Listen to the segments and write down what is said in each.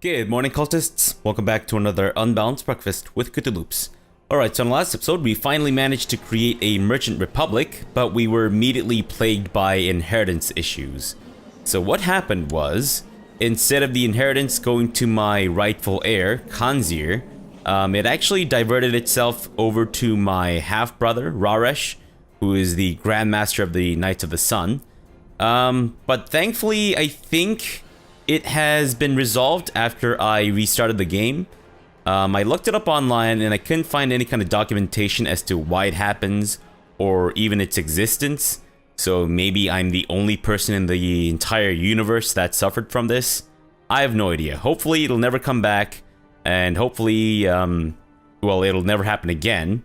Good morning, cultists. Welcome back to another Unbalanced Breakfast with CthuLoops. Alright, so in the last episode, we finally managed to create a merchant republic, but we were immediately plagued by inheritance issues. So what happened was, instead of the inheritance going to my rightful heir, Khanzir, it actually diverted itself over to my half-brother, Raresh, who is the Grandmaster of the Knights of the Sun. But thankfully, I think it has been resolved after I restarted the game. I looked it up online and I couldn't find any kind of documentation as to why it happens or even its existence. So maybe I'm the only person in the entire universe that suffered from this. I have no idea. Hopefully it'll never come back, and hopefully, well, it'll never happen again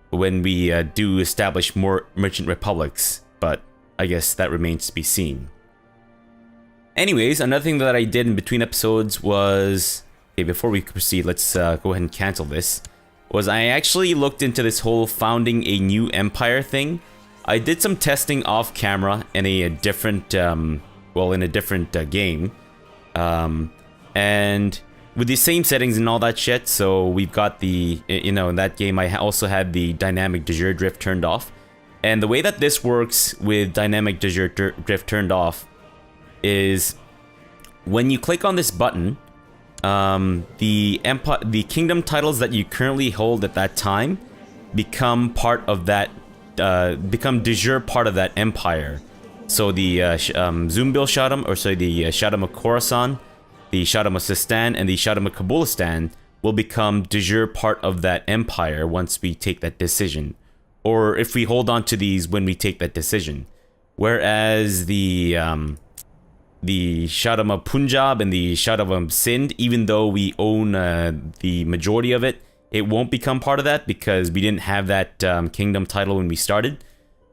when we do establish more merchant republics, but I guess that remains to be seen. Anyways, another thing that I did in between episodes was... Okay, before we proceed, let's go ahead and cancel this. Was I actually looked into this whole founding a new empire thing. I did some testing off camera in a different, well, in a different game. And with the same settings and all that shit, so we've got the, you know, in that game I also had the dynamic de jure drift turned off. And the way that this works with dynamic de jure drift turned off is when you click on this button, the kingdom titles that you currently hold at that time become part of that, become de jure part of that empire. So the Zunbil Shadam, or sorry, the Shadam of Khorasan, the Shadam of Sistan, and the Shadam of Kabulistan will become de jure part of that empire once we take that decision, or if we hold on to these when we take that decision. Whereas the Shadam of Punjab and the Shadam of Sindh, even though we own the majority of it, it won't become part of that because we didn't have that kingdom title when we started.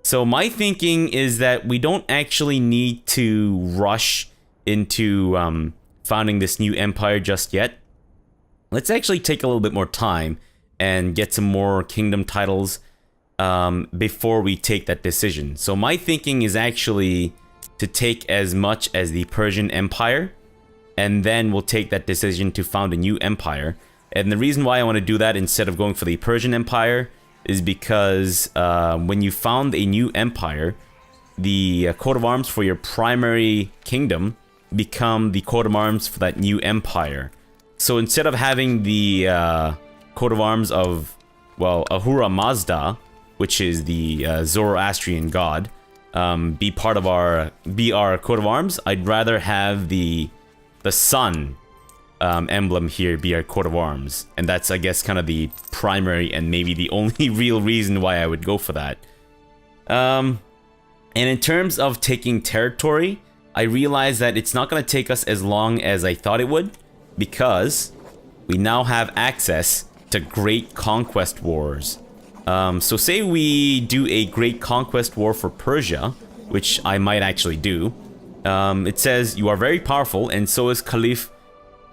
So my thinking is that we don't actually need to rush into founding this new empire just yet. Let's actually take a little bit more time and get some more kingdom titles before we take that decision. So my thinking is actually to take as much as the Persian Empire, and then we'll take that decision to found a new empire. And the reason why I want to do that instead of going for the Persian Empire is because when you found a new empire, the coat of arms for your primary kingdom become the coat of arms for that new empire. So instead of having the coat of arms of, well, Ahura Mazda, which is the Zoroastrian god, be our coat of arms, I'd rather have the sun emblem here be our coat of arms, and that's, I guess, kind of the primary and maybe the only real reason why I would go for that. And in terms of taking territory, I realized that it's not going to take us as long as I thought it would, because we now have access to Great Conquest Wars. So say we do a Great Conquest War for Persia, which I might actually do. It says, you are very powerful, and so is Caliph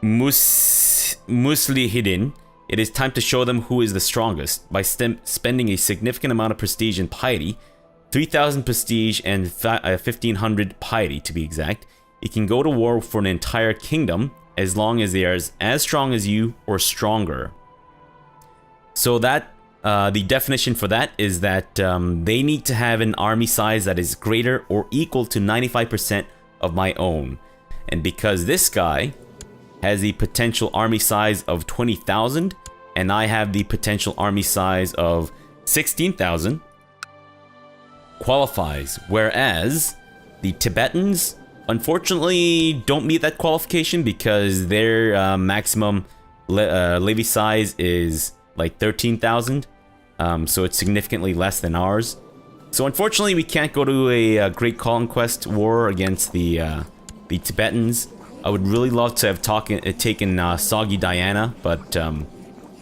Muslihidin. It is time to show them who is the strongest by spending a significant amount of prestige and piety, 3,000 prestige and 1,500 piety to be exact. You can go to war for an entire kingdom as long as they are as strong as you or stronger. So that the definition for that is that they need to have an army size that is greater or equal to 95% of my own. And because this guy has the potential army size of 20,000, and I have the potential army size of 16,000, qualifies. Whereas the Tibetans, unfortunately, don't meet that qualification because their maximum levy size is like 13,000. So it's significantly less than ours. So unfortunately, we can't go to a Great Conquest War against the Tibetans. I would really love to have taken Soggy Diana, but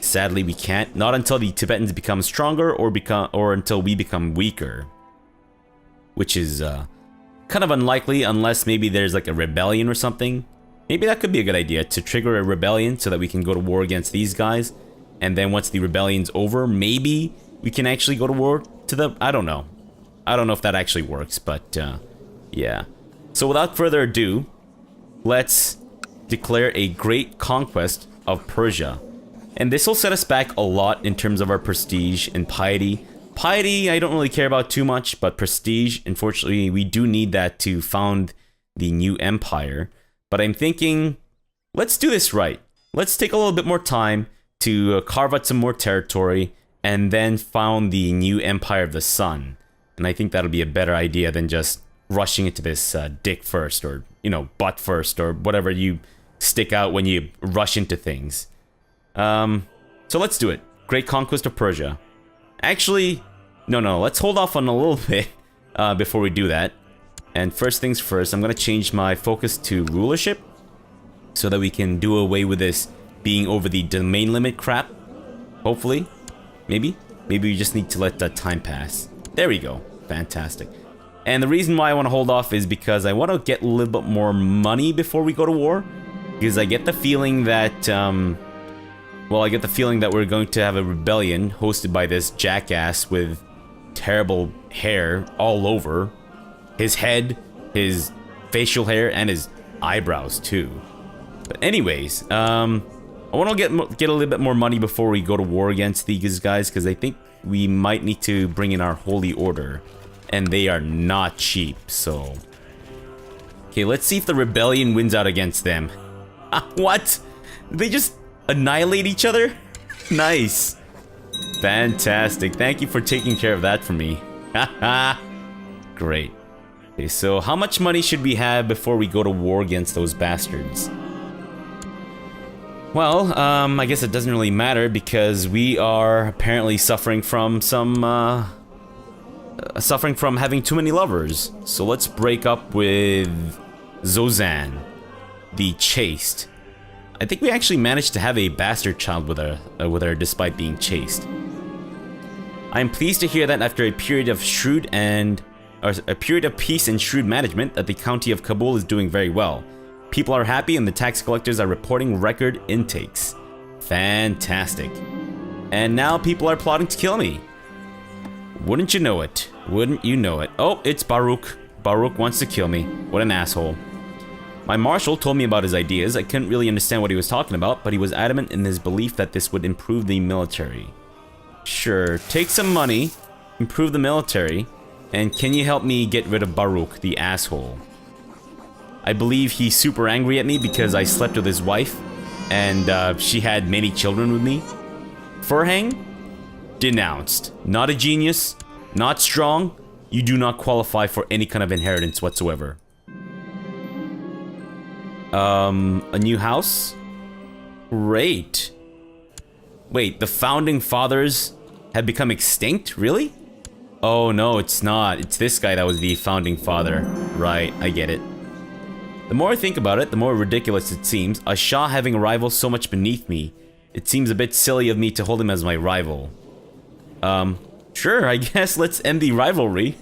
sadly we can't. Not until the Tibetans become stronger or until we become weaker, which is kind of unlikely unless maybe there's like a rebellion or something. Maybe that could be a good idea to trigger a rebellion so that we can go to war against these guys. And then once the rebellion's over, maybe we can actually go to war to the... I don't know. I don't know if that actually works, but yeah. So without further ado, let's declare a great conquest of Persia. And this will set us back a lot in terms of our prestige and piety. Piety, I don't really care about too much, but prestige, unfortunately, we do need that to found the new empire. But I'm thinking, let's do this right. Let's take a little bit more time to carve out some more territory and then found the new Empire of the Sun. And I think that'll be a better idea than just rushing into this dick first, or, you know, butt first, or whatever you stick out when you rush into things. So let's do it. Great conquest of Persia. Actually, no, let's hold off on a little bit before we do that. And first things first, I'm going to change my focus to rulership so that we can do away with this being over the domain limit crap. Hopefully. Maybe we just need to let that time pass. There we go. Fantastic. And the reason why I want to hold off is because I want to get a little bit more money before we go to war. Because I get the feeling that, well, I get the feeling that we're going to have a rebellion hosted by this jackass with terrible hair all over his head, his facial hair, and his eyebrows too. But anyways, I want to get a little bit more money before we go to war against these guys, because I think we might need to bring in our holy order, and they are not cheap. So, okay, let's see if the rebellion wins out against them. What? They just annihilate each other? Nice. Fantastic. Thank you for taking care of that for me. Haha. Great. Okay, so how much money should we have before we go to war against those bastards? Well, I guess it doesn't really matter because we are apparently suffering from some, suffering from having too many lovers. So let's break up with Zozan, the chaste. I think we actually managed to have a bastard child with her despite being chaste. I am pleased to hear that after a period of peace and shrewd management, that the county of Kabul is doing very well. People are happy and the tax collectors are reporting record intakes. Fantastic. And now people are plotting to kill me. Wouldn't you know it? Wouldn't you know it? Oh, it's Baruch. Baruch wants to kill me. What an asshole. My marshal told me about his ideas. I couldn't really understand what he was talking about, but he was adamant in his belief that this would improve the military. Sure, take some money, improve the military, and can you help me get rid of Baruch, the asshole? I believe he's super angry at me because I slept with his wife, and she had many children with me. Furhang? Denounced. Not a genius, not strong, you do not qualify for any kind of inheritance whatsoever. A new house? Great. Wait, the founding fathers have become extinct? Really? Oh no, it's not. It's this guy that was the founding father. Right, I get it. The more I think about it, the more ridiculous it seems. A Shah having a rival so much beneath me. It seems a bit silly of me to hold him as my rival. Sure, I guess let's end the rivalry.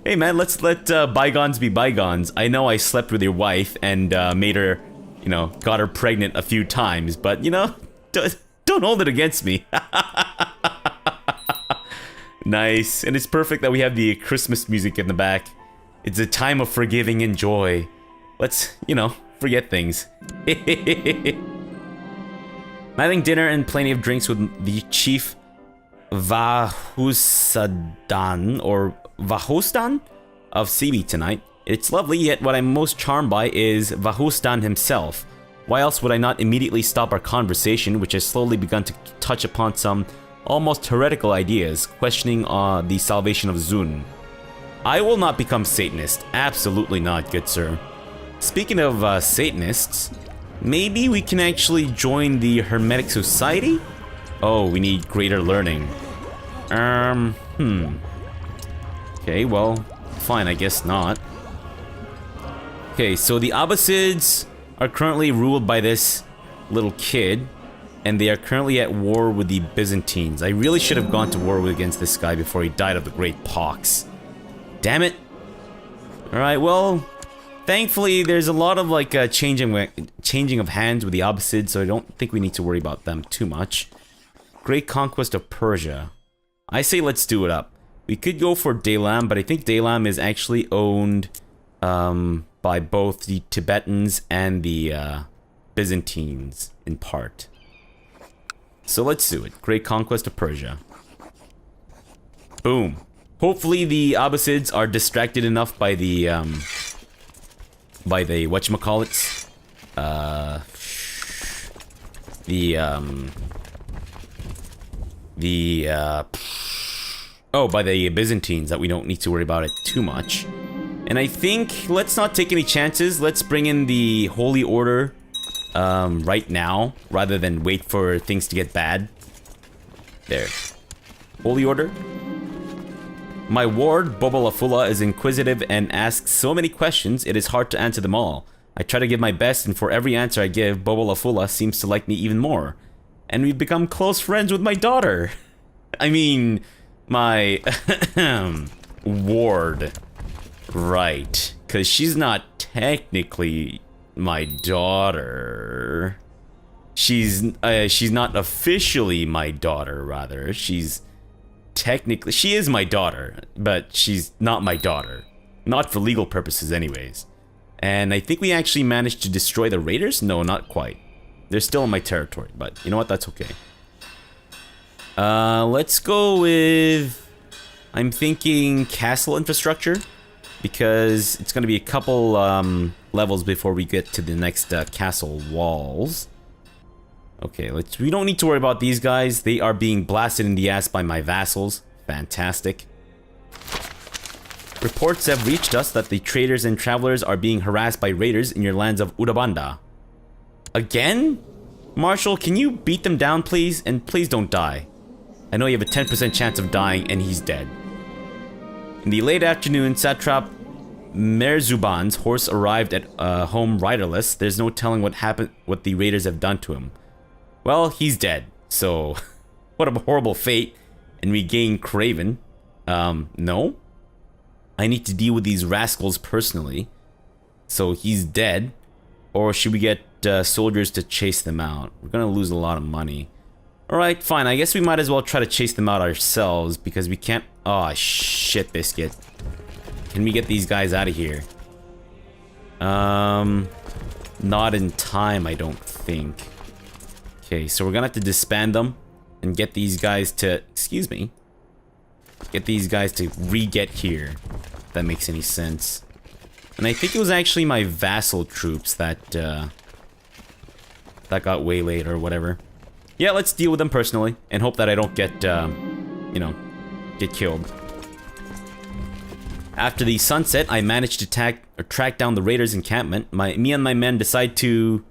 Hey man, let's let bygones be bygones. I know I slept with your wife and made her, you know, got her pregnant a few times, but you know, don't hold it against me. Nice, and it's perfect that we have the Christmas music in the back. It's a time of forgiving and joy. Let's, you know, forget things. Having dinner and plenty of drinks with the chief Vahusadan, or Vahostan of Sibi tonight. It's lovely, yet what I'm most charmed by is Vahostan himself. Why else would I not immediately stop our conversation, which has slowly begun to touch upon some almost heretical ideas, questioning the salvation of Zun. I will not become Satanist. Absolutely not, good sir. Speaking of Satanists, maybe we can actually join the Hermetic Society? Oh, we need greater learning. Okay, well, fine, I guess not. Okay, so the Abbasids are currently ruled by this little kid, and they are currently at war with the Byzantines. I really should have gone to war against this guy before he died of the Great Pox. Damn it. Alright, well, thankfully there's a lot of like changing of hands with the Abbasids, so I don't think we need to worry about them too much. Great conquest of Persia. I say let's do it up. We could go for Daylam, but I think Daylam is actually owned by both the Tibetans and the Byzantines, in part. So let's do it. Great conquest of Persia. Boom. Hopefully the Abbasids are distracted enough by the whatchamacallits? By the Byzantines, that we don't need to worry about it too much. And I think, let's not take any chances. Let's bring in the Holy Order right now, rather than wait for things to get bad. There. Holy Order. My ward, Bobolafula, is inquisitive and asks so many questions, it is hard to answer them all. I try to give my best, and for every answer I give, Bobolafula seems to like me even more. And we've become close friends with my daughter. I mean, my ward. Right. Because she's not technically my daughter. She's not officially my daughter, rather. She's technically... She is my daughter, but she's not my daughter. Not for legal purposes anyways. And I think we actually managed to destroy the raiders? No, not quite. They're still in my territory, but you know what? That's okay. Let's go with... I'm thinking castle infrastructure, because it's going to be a couple levels before we get to the next castle walls. Okay, we don't need to worry about these guys. They are being blasted in the ass by my vassals. Fantastic. Reports have reached us that the traders and travelers are being harassed by raiders in your lands of Udabanda. Again? Marshal, can you beat them down, please? And please don't die. I know you have a 10% chance of dying, and he's dead. In the late afternoon, Satrap Merzuban's horse arrived at home riderless. There's no telling what the raiders have done to him. Well, he's dead, so what a horrible fate. And we gain Craven. No? I need to deal with these rascals personally. So he's dead. Or should we get soldiers to chase them out? We're gonna lose a lot of money. Alright, fine. I guess we might as well try to chase them out ourselves, because we can't... Oh, shit, biscuit. Can we get these guys out of here? Not in time, I don't think. Okay, so we're gonna have to disband them and get these guys to... Excuse me. Get these guys to re-get here. If that makes any sense. And I think it was actually my vassal troops that got waylaid or whatever. Yeah, let's deal with them personally and hope that I don't get, you know, get killed. After the sunset, I managed to track down the raiders' encampment. Me and my men decide to...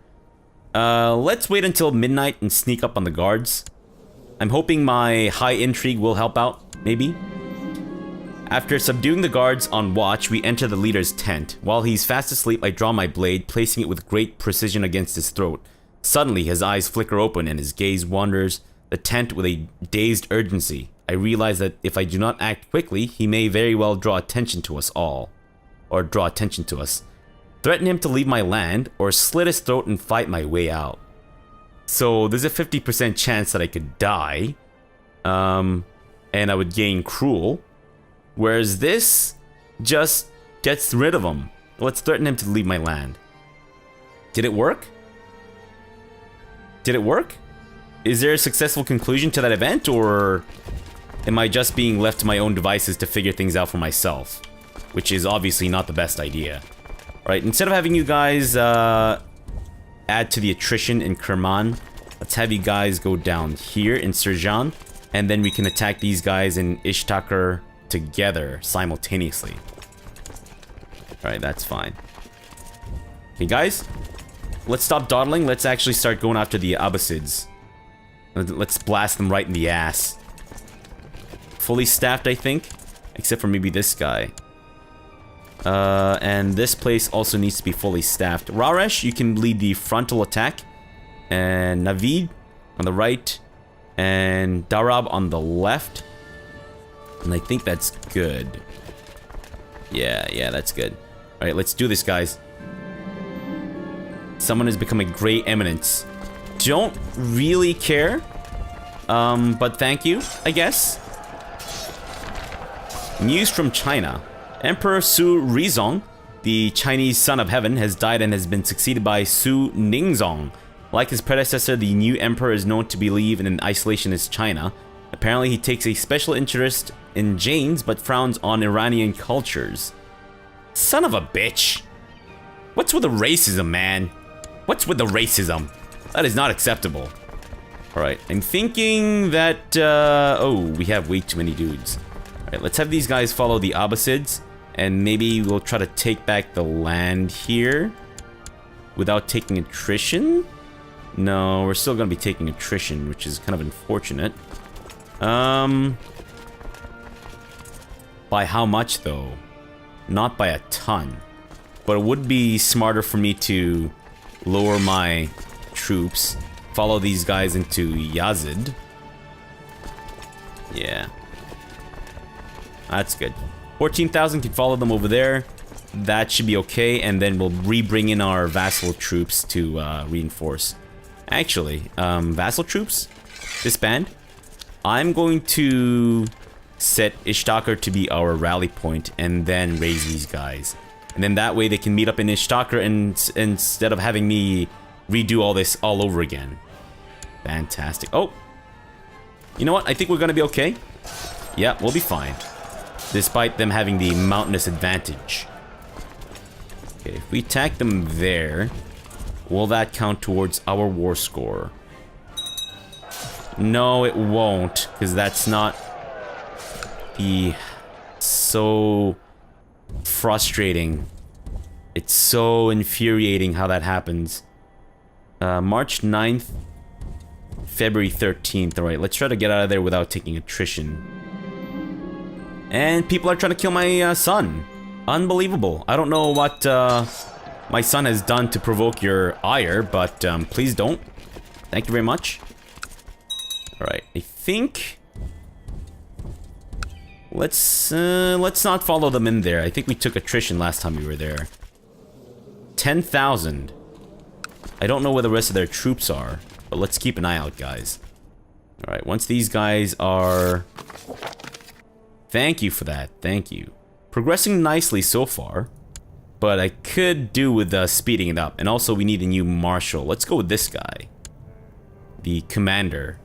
let's wait until midnight and sneak up on the guards. I'm hoping my high intrigue will help out, maybe. After subduing the guards on watch, we enter the leader's tent. While he's fast asleep, I draw my blade, placing it with great precision against his throat. Suddenly, his eyes flicker open and his gaze wanders the tent with a dazed urgency. I realize that if I do not act quickly, he may very well draw attention to us all. Or draw attention to us. Threaten him to leave my land, or slit his throat and fight my way out. So, there's a 50% chance that I could die. And I would gain cruel. Whereas this just gets rid of him. Let's threaten him to leave my land. Did it work? Did it work? Is there a successful conclusion to that event, or am I just being left to my own devices to figure things out for myself? Which is obviously not the best idea. Alright, instead of having you guys add to the attrition in Kerman, let's have you guys go down here in Sirjan, and then we can attack these guys in Ishtakar together simultaneously. Alright, that's fine. Okay, guys, let's stop dawdling. Let's actually start going after the Abbasids. Let's blast them right in the ass. Fully staffed, I think, except for maybe this guy. And this place also needs to be fully staffed. Raresh, you can lead the frontal attack. And Navid on the right. And Darab on the left. And I think that's good. Yeah, that's good. Alright, let's do this, guys. Someone has become a Grey Eminence. Don't really care. But thank you, I guess. News from China. Emperor Su Rizong the Chinese son of heaven, has died and has been succeeded by Su Ningzong. Like his predecessor, the new emperor is known to believe in an isolationist China. Apparently, he takes a special interest in Jains, but frowns on Iranian cultures. Son of a bitch. What's with the racism, man? What's with the racism? That is not acceptable. Alright, I'm thinking that, oh, we have way too many dudes. Alright, let's have these guys follow the Abbasids, and maybe we'll try to take back the land here without taking attrition? No, we're still gonna be taking attrition, which is kind of unfortunate. By how much, though? Not by a ton. But it would be smarter for me to lower my troops, follow these guys into Yazid. Yeah. That's good. 14,000 can follow them over there. That should be okay, and then we'll re-bring in our vassal troops to reinforce. Actually, vassal troops, disband. I'm going to set Ishtakar to be our rally point and then raise these guys. And then that way they can meet up in Ishtakar and instead of having me redo all this all over again. Fantastic. Oh, you know what? I think we're going to be okay. Yeah, we'll be fine. Despite them having the mountainous advantage. Okay, if we attack them there, will that count towards our war score? No, it won't, because that's not the... So frustrating. It's so infuriating how that happens. March 9th, February 13th. Alright, let's try to get out of there without taking attrition. And people are trying to kill my son. Unbelievable. I don't know what my son has done to provoke your ire, but please don't. Thank you very much. Alright, I think... Let's not follow them in there. I think we took attrition last time we were there. 10,000. I don't know where the rest of their troops are, but let's keep an eye out, guys. Alright, once these guys are... Thank you for that, thank you. Progressing nicely so far, but I could do with speeding it up. And also we need a new marshal. Let's go with this guy. The commander.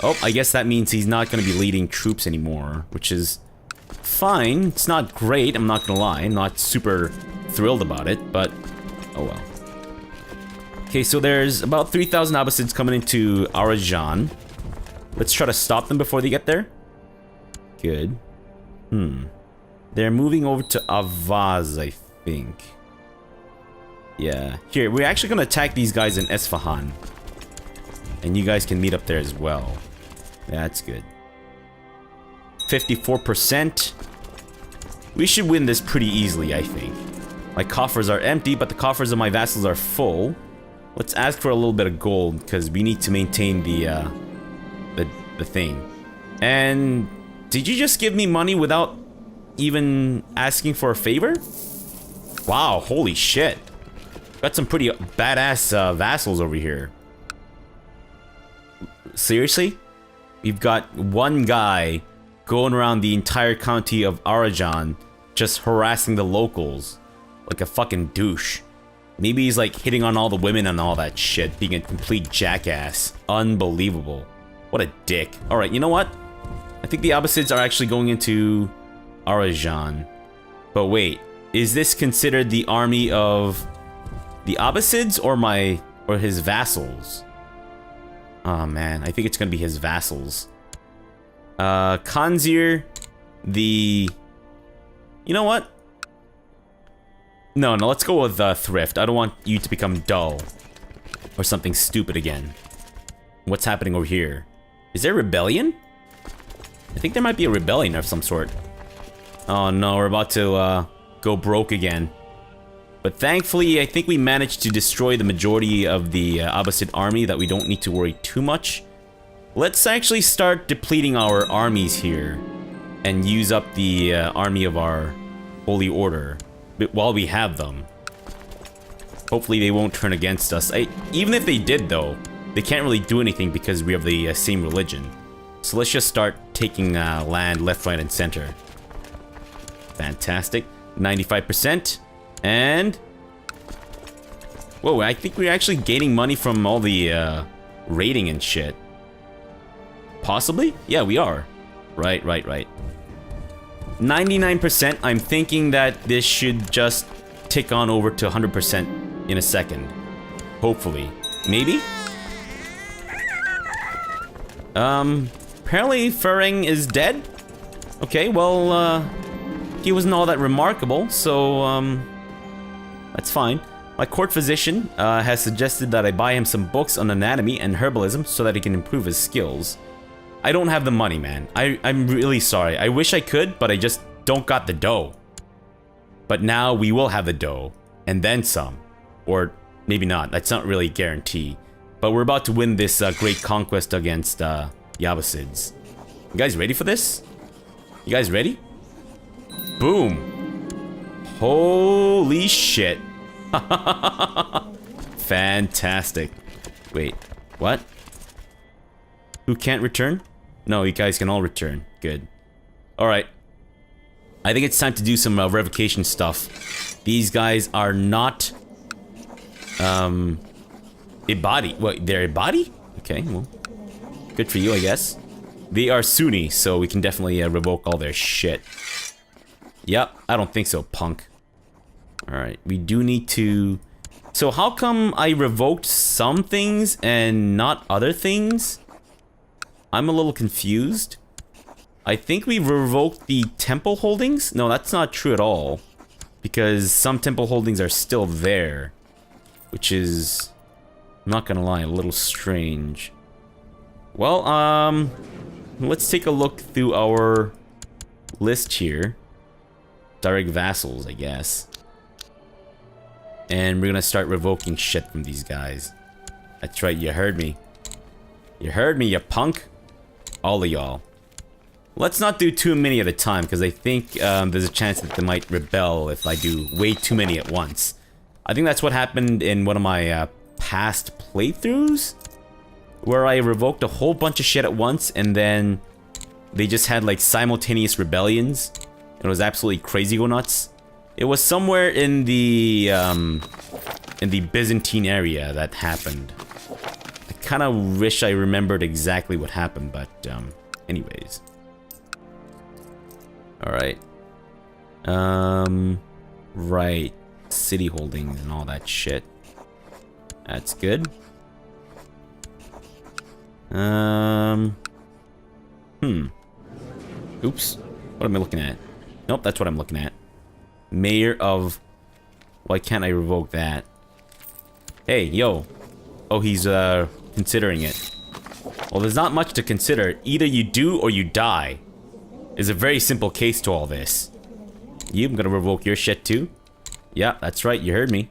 Oh, I guess that means he's not going to be leading troops anymore, which is fine. It's not great, I'm not going to lie. I'm not super thrilled about it, but oh well. Okay, so there's about 3,000 Abbasids coming into Arajan. Let's try to stop them before they get there. Good. They're moving over to Avaz, I think. Yeah. Here, we're actually going to attack these guys in Esfahan. And you guys can meet up there as well. That's good. 54%. We should win this pretty easily, I think. My coffers are empty, but the coffers of my vassals are full. Let's ask for a little bit of gold, because we need to maintain the thing. And did you just give me money without even asking for a favor? Wow, holy shit. Got some pretty badass vassals over here. Seriously? We've got one guy going around the entire county of Arajan just harassing the locals like a fucking douche. Maybe he's like hitting on all the women and all that shit, being a complete jackass. Unbelievable. What a dick. Alright, you know what? I think the Abbasids are actually going into Arajan. But wait, is this considered the army of the Abbasids or his vassals? Oh man, I think it's gonna be his vassals. Khanzir, you know what? No, let's go with Thrift. I don't want you to become dull. Or something stupid again. What's happening over here? Is there rebellion? I think there might be a rebellion of some sort. Oh no, we're about to go broke again. But thankfully, I think we managed to destroy the majority of the Abbasid army, that we don't need to worry too much. Let's actually start depleting our armies here and use up the army of our Holy Order while we have them. Hopefully they won't turn against us. Even if they did though, they can't really do anything because we have the same religion. So let's just start taking land left, right, and center. Fantastic. 95%. And... Whoa, I think we're actually gaining money from all the raiding and shit. Possibly? Yeah, we are. Right. 99%, I'm thinking that this should just tick on over to 100% in a second. Hopefully. Maybe? Apparently Furring is dead? Okay, well, he wasn't all that remarkable, so, that's fine. My court physician has suggested that I buy him some books on anatomy and herbalism so that he can improve his skills. I don't have the money, man. I'm really sorry. I wish I could, but I just don't got the dough. But now we will have the dough, and then some. Or maybe not. That's not really a guarantee. But we're about to win this great conquest against the Abbasids. You guys ready for this? You guys ready? Boom. Holy shit. Fantastic. Wait, what? Who can't return? No, you guys can all return. Good. Alright. I think it's time to do some revocation stuff. These guys are not... Ibadi. What, they're Ibadi? Okay, well... Good for you, I guess. They are Sunni, so we can definitely revoke all their shit. Yep, I don't think so, punk. Alright, we do need to... So how come I revoked some things and not other things? I'm a little confused. I think we revoked the temple holdings? No, that's not true at all. Because some temple holdings are still there. Which is... I'm not gonna lie, a little strange. Well, let's take a look through our list here. Direct vassals, I guess. And we're gonna start revoking shit from these guys. That's right, you heard me. You heard me, you punk. All of y'all. Let's not do too many at a time, because I think there's a chance that they might rebel if I do way too many at once. I think that's what happened in one of my past playthroughs, where I revoked a whole bunch of shit at once, and then they just had like simultaneous rebellions. It was absolutely crazy go nuts. It was somewhere in the Byzantine area that happened. I kind of wish I remembered exactly what happened, but anyways. All right. Right. City holdings and all that shit. That's good. Oops. What am I looking at? Nope, that's what I'm looking at. Mayor of... Why can't I revoke that? Hey, yo. Oh, he's considering it. Well, there's not much to consider. Either you do or you die. It's a very simple case to all this. You, I'm gonna revoke your shit too. Yeah, that's right, you heard me.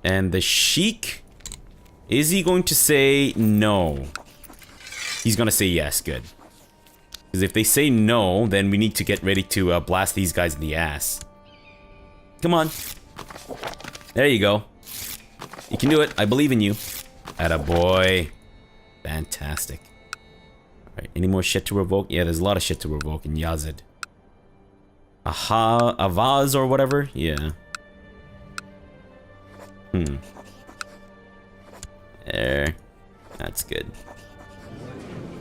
And the Sheik... Is he going to say no? He's gonna say yes, good. Because if they say no, then we need to get ready to blast these guys in the ass. Come on. There you go. You can do it. I believe in you. Attaboy. Fantastic. Alright, any more shit to revoke? Yeah, there's a lot of shit to revoke in Yazid. Aha, Avaz or whatever? Yeah. There. That's good.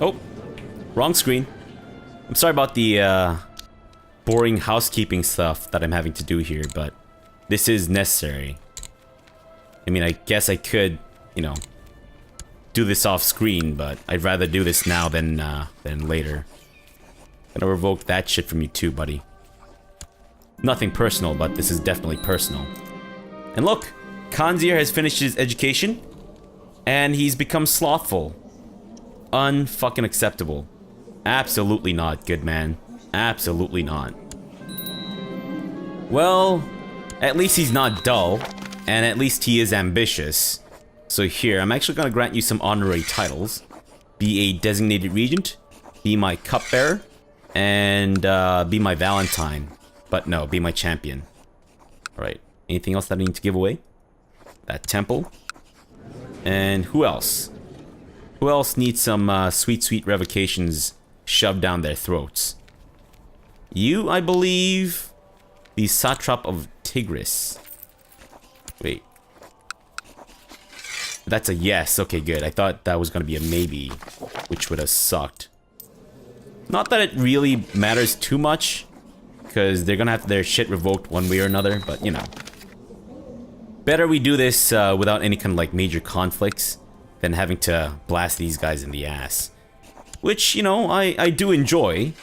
Oh. Wrong screen. I'm sorry about the boring housekeeping stuff that I'm having to do here, but this is necessary. I mean, I guess I could, you know, do this off screen, but I'd rather do this now than later. Gonna revoke that shit from you too, buddy. Nothing personal, but this is definitely personal. And look, Khanzir has finished his education, and he's become slothful. Unfucking acceptable. Absolutely not, good man. Absolutely not. Well, at least he's not dull, and at least he is ambitious. So here, I'm actually gonna grant you some honorary titles. Be a designated regent, be my cupbearer, and be my Valentine. But no, be my champion. Alright, anything else that I need to give away? That temple. And who else? Who else needs some sweet, sweet revocations shoved down their throats? You, I believe, the satrap of Tigris. Wait. That's a yes. Okay, good. I thought that was going to be a maybe, which would have sucked. Not that it really matters too much, because they're going to have their shit revoked one way or another, but, you know. Better we do this without any kind of, like, major conflicts than having to blast these guys in the ass. Which, you know, I do enjoy,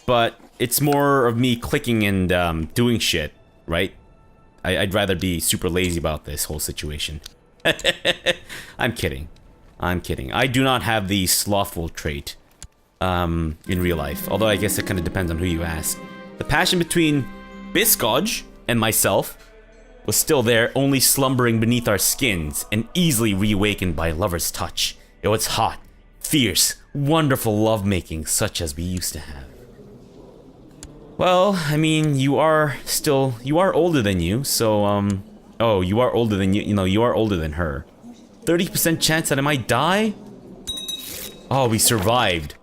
but it's more of me clicking and doing shit, right? I'd rather be super lazy about this whole situation. I'm kidding. I'm kidding. I do not have the slothful trait in real life, although I guess it kind of depends on who you ask. The passion between Biscodge and myself was still there, only slumbering beneath our skins and easily reawakened by a lover's touch. It was hot, fierce, wonderful lovemaking such as we used to have. Well, I mean, you are older than you, so, oh, you are older than you are older than her. 30% chance that I might die? Oh, we survived.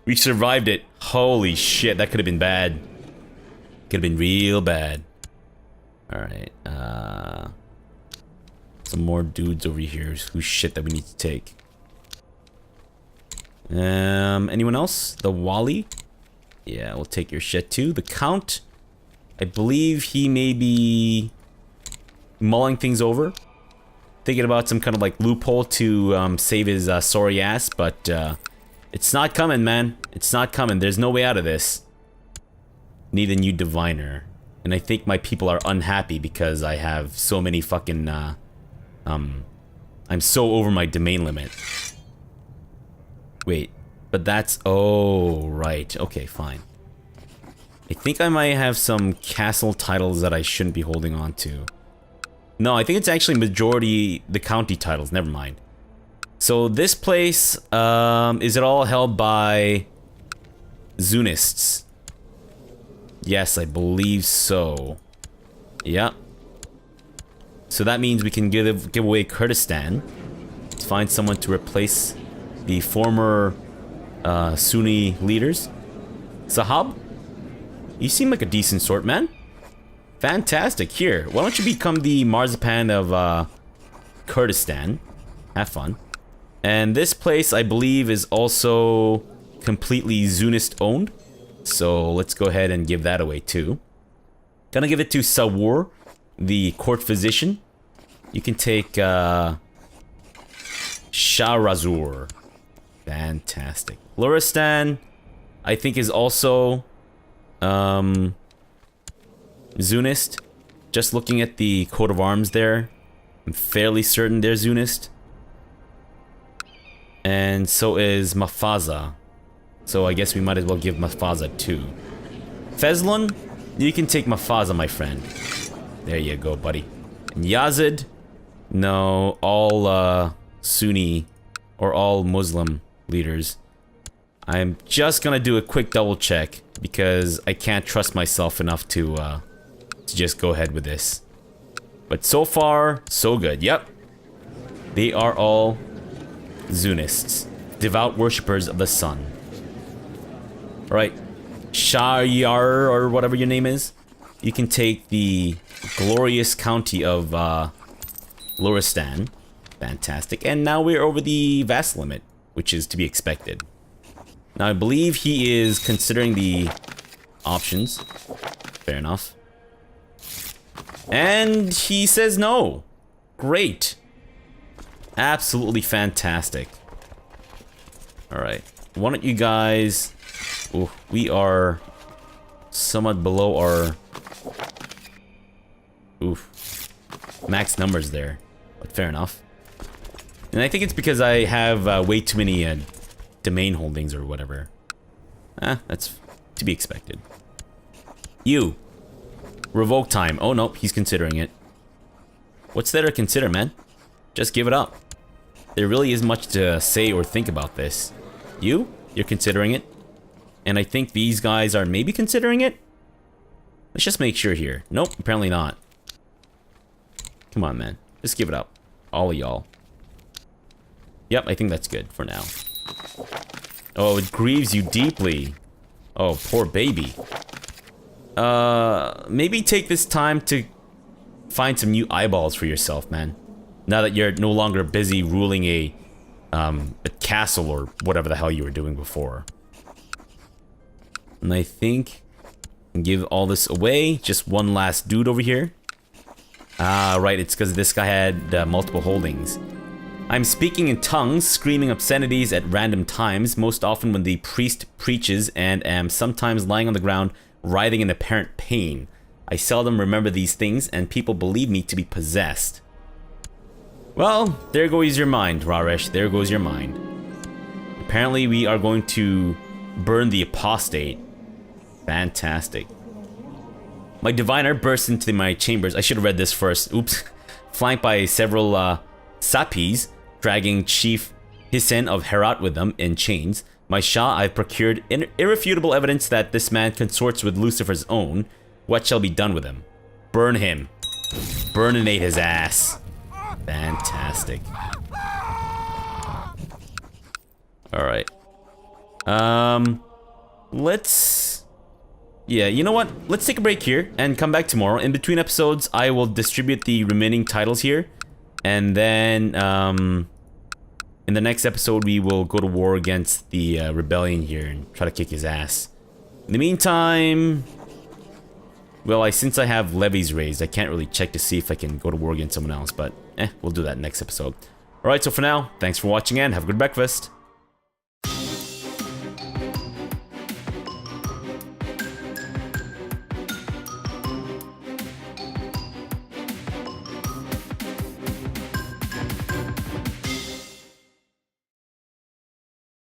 We survived it. Holy shit, that could have been bad. Could have been real bad. Alright, some more dudes over here whose shit that we need to take. Anyone else? The Wally? Yeah, we'll take your shit too. The Count, I believe he may be mulling things over. Thinking about some kind of like loophole to save his sorry ass, but it's not coming, man. It's not coming. There's no way out of this. Need a new diviner. And I think my people are unhappy because I have so many fucking, I'm so over my domain limit. Wait, but that's, oh, right. Okay, fine. I think I might have some castle titles that I shouldn't be holding on to. No, I think it's actually majority the county titles, never mind. So this place, is it all held by Zunists? Yes, I believe so. Yeah. So that means we can give away Kurdistan. Let's find someone to replace the former Sunni leaders. Sahab? You seem like a decent sort, man. Fantastic. Here, why don't you become the marzipan of Kurdistan? Have fun. And this place, I believe, is also completely Zunist owned. So let's go ahead and give that away too. Gonna give it to Sawur, the court physician. You can take Shahrazur. Fantastic. Luristan, I think, is also Zunist. Just looking at the coat of arms there, I'm fairly certain they're Zunist. And so is Mafaza. So I guess we might as well give Mafaza too. Fezlun, you can take Mafaza, my friend. There you go, buddy. And Yazid, no, all Sunni or all Muslim leaders. I'm just gonna do a quick double check because I can't trust myself enough to just go ahead with this. But so far, so good. Yep. They are all Zunists, devout worshippers of the sun. Alright, Shahyar, or whatever your name is, you can take the glorious county of Luristan. Fantastic. And now we're over the vast limit, which is to be expected. Now I believe he is considering the options. Fair enough. And he says no. Great. Absolutely fantastic. Alright. Why don't you guys... Ooh, we are somewhat below our... Oof. Max numbers there. But fair enough. And I think it's because I have way too many domain holdings or whatever. That's to be expected. You. Revoke time. Oh, nope, he's considering it. What's there to consider, man? Just give it up. There really isn't much to say or think about this. You're considering it. And I think these guys are maybe considering it? Let's just make sure here. Nope, apparently not. Come on, man. Just give it up. All of y'all. Yep, I think that's good for now. Oh, it grieves you deeply. Oh, poor baby. maybe take this time to find some new eyeballs for yourself, man. Now that you're no longer busy ruling a castle or whatever the hell you were doing before. And I think I can give all this away. Just one last dude over here. Ah, right, it's because this guy had multiple holdings. I'm speaking in tongues, screaming obscenities at random times, most often when the priest preaches, and am sometimes lying on the ground, writhing in apparent pain. I seldom remember these things, and people believe me to be possessed. Well, there goes your mind, Raresh. There goes your mind. Apparently, we are going to burn the apostate. Fantastic. My diviner burst into my chambers. I should have read this first. Oops. Flanked by several sapis, dragging Chief Hissen of Herat with them in chains. My Shah, I've procured irrefutable evidence that this man consorts with Lucifer's own. What shall be done with him? Burn him. Burninate his ass. Fantastic. Alright. Let's... Yeah, you know what? Let's take a break here and come back tomorrow. In between episodes, I will distribute the remaining titles here. And then, in the next episode, we will go to war against the rebellion here and try to kick his ass. In the meantime... Well, since I have levies raised, I can't really check to see if I can go to war against someone else, but we'll do that next episode. Alright, so for now, thanks for watching and have a good breakfast.